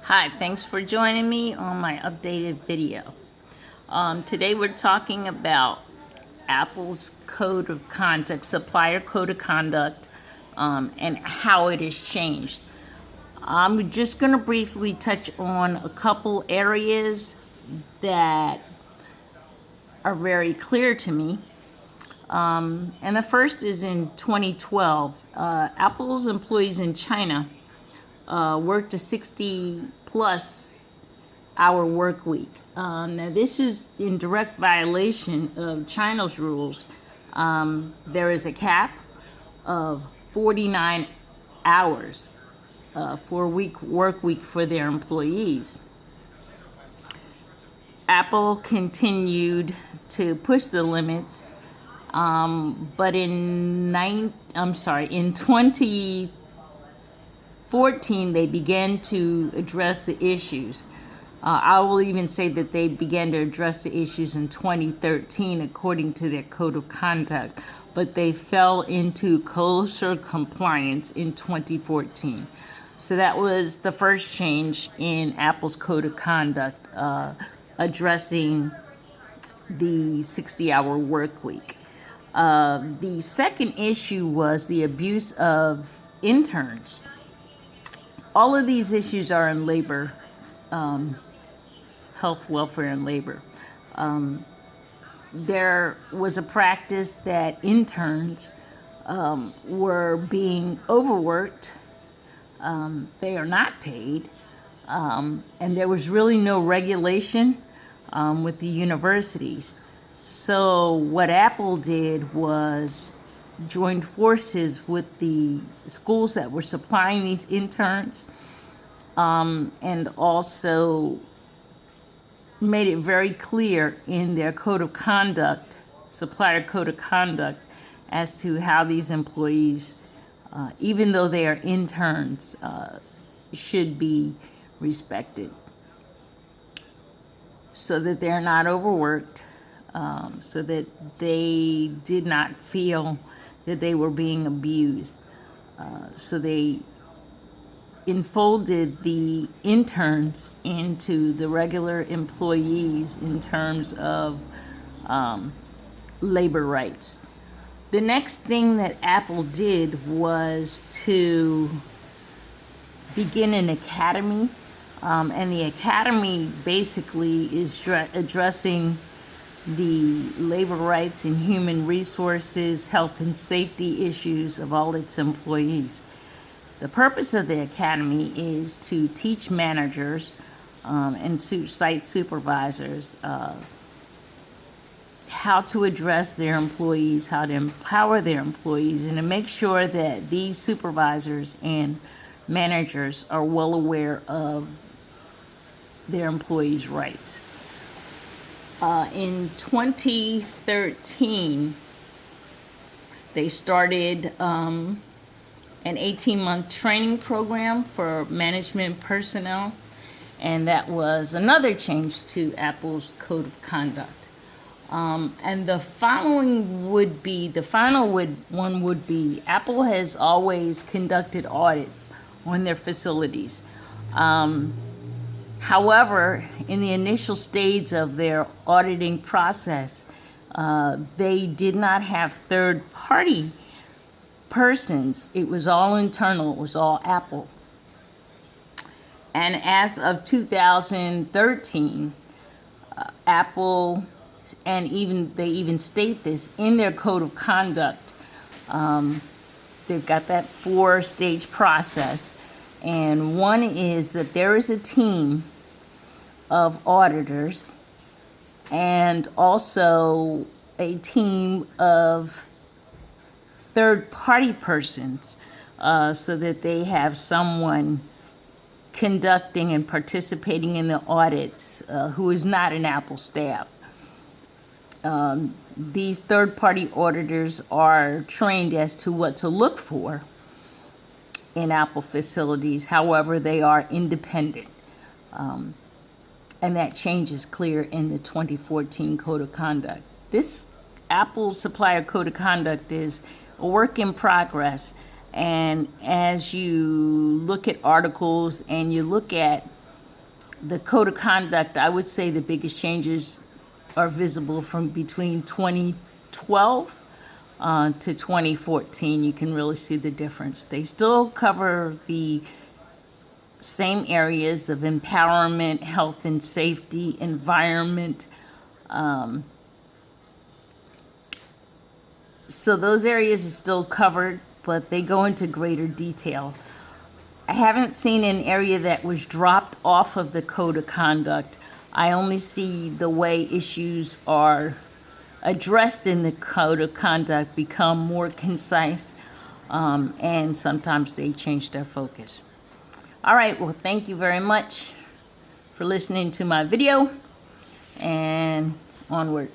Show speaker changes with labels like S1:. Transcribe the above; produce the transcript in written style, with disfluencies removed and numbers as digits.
S1: Hi, thanks for joining me on my updated video. Today we're talking about Apple's code of conduct, supplier code of conduct, and how it has changed. I'm just going to briefly touch on a couple areas that are very clear to me. And the first is in 2012. Apple's employees in China worked a 60-plus hour work week. Now, this is in direct violation of China's rules. There is a cap of 49 hours for a work week for their employees. Apple continued to push the limits, but in 2014 they began to address the issues. I will even say that they began to address the issues in 2013 according to their code of conduct, but they fell into closer compliance in 2014. So that was the first change in Apple's code of conduct, addressing the 60-hour work week. The second issue was the abuse of interns. All of these issues are in labor, health, welfare, and labor. There was a practice that interns were being overworked. They are not paid, and there was really no regulation with the universities. So what Apple did was joined forces with the schools that were supplying these interns, and also made it very clear in their code of conduct, supplier code of conduct, as to how these employees, even though they are interns, should be respected, so that they're not overworked, so that they did not feel that they were being abused. So they enfolded the interns into the regular employees in terms of labor rights. The next thing that Apple did was to begin an academy, and the academy basically is addressing the labor rights and human resources, health and safety issues of all its employees. The purpose of the academy is to teach managers and site supervisors how to address their employees, how to empower their employees, and to make sure that these supervisors and managers are well aware of their employees' rights. In 2013, they started an 18-month training program for management personnel, and that was another change to Apple's code of conduct. And the following would be, the final one would be, Apple has always conducted audits on their facilities. However, in the initial stage of their auditing process, they did not have third-party persons. It was all internal. It was all Apple. And as of 2013, Apple, and they even state this in their code of conduct, they've got that 4-stage process. And one is that there is a team of auditors and also a team of third-party persons, so that they have someone conducting and participating in the audits who is not an Apple staff. These third-party auditors are trained as to what to look for in Apple facilities. However, they are independent. And that change is clear in the 2014 Code of Conduct. This Apple Supplier Code of Conduct is a work in progress, And as you look at articles and you look at the code of conduct, I would say the biggest changes are visible from between 2012 to 2014. You can really see the difference. They still cover the same areas of empowerment, health and safety, environment. So those areas are still covered, but they go into greater detail. I haven't seen an area that was dropped off of the code of conduct. I only see the way issues are addressed in the code of conduct become more concise, and sometimes they change their focus. All right, well, thank you very much for listening to my video, and onward.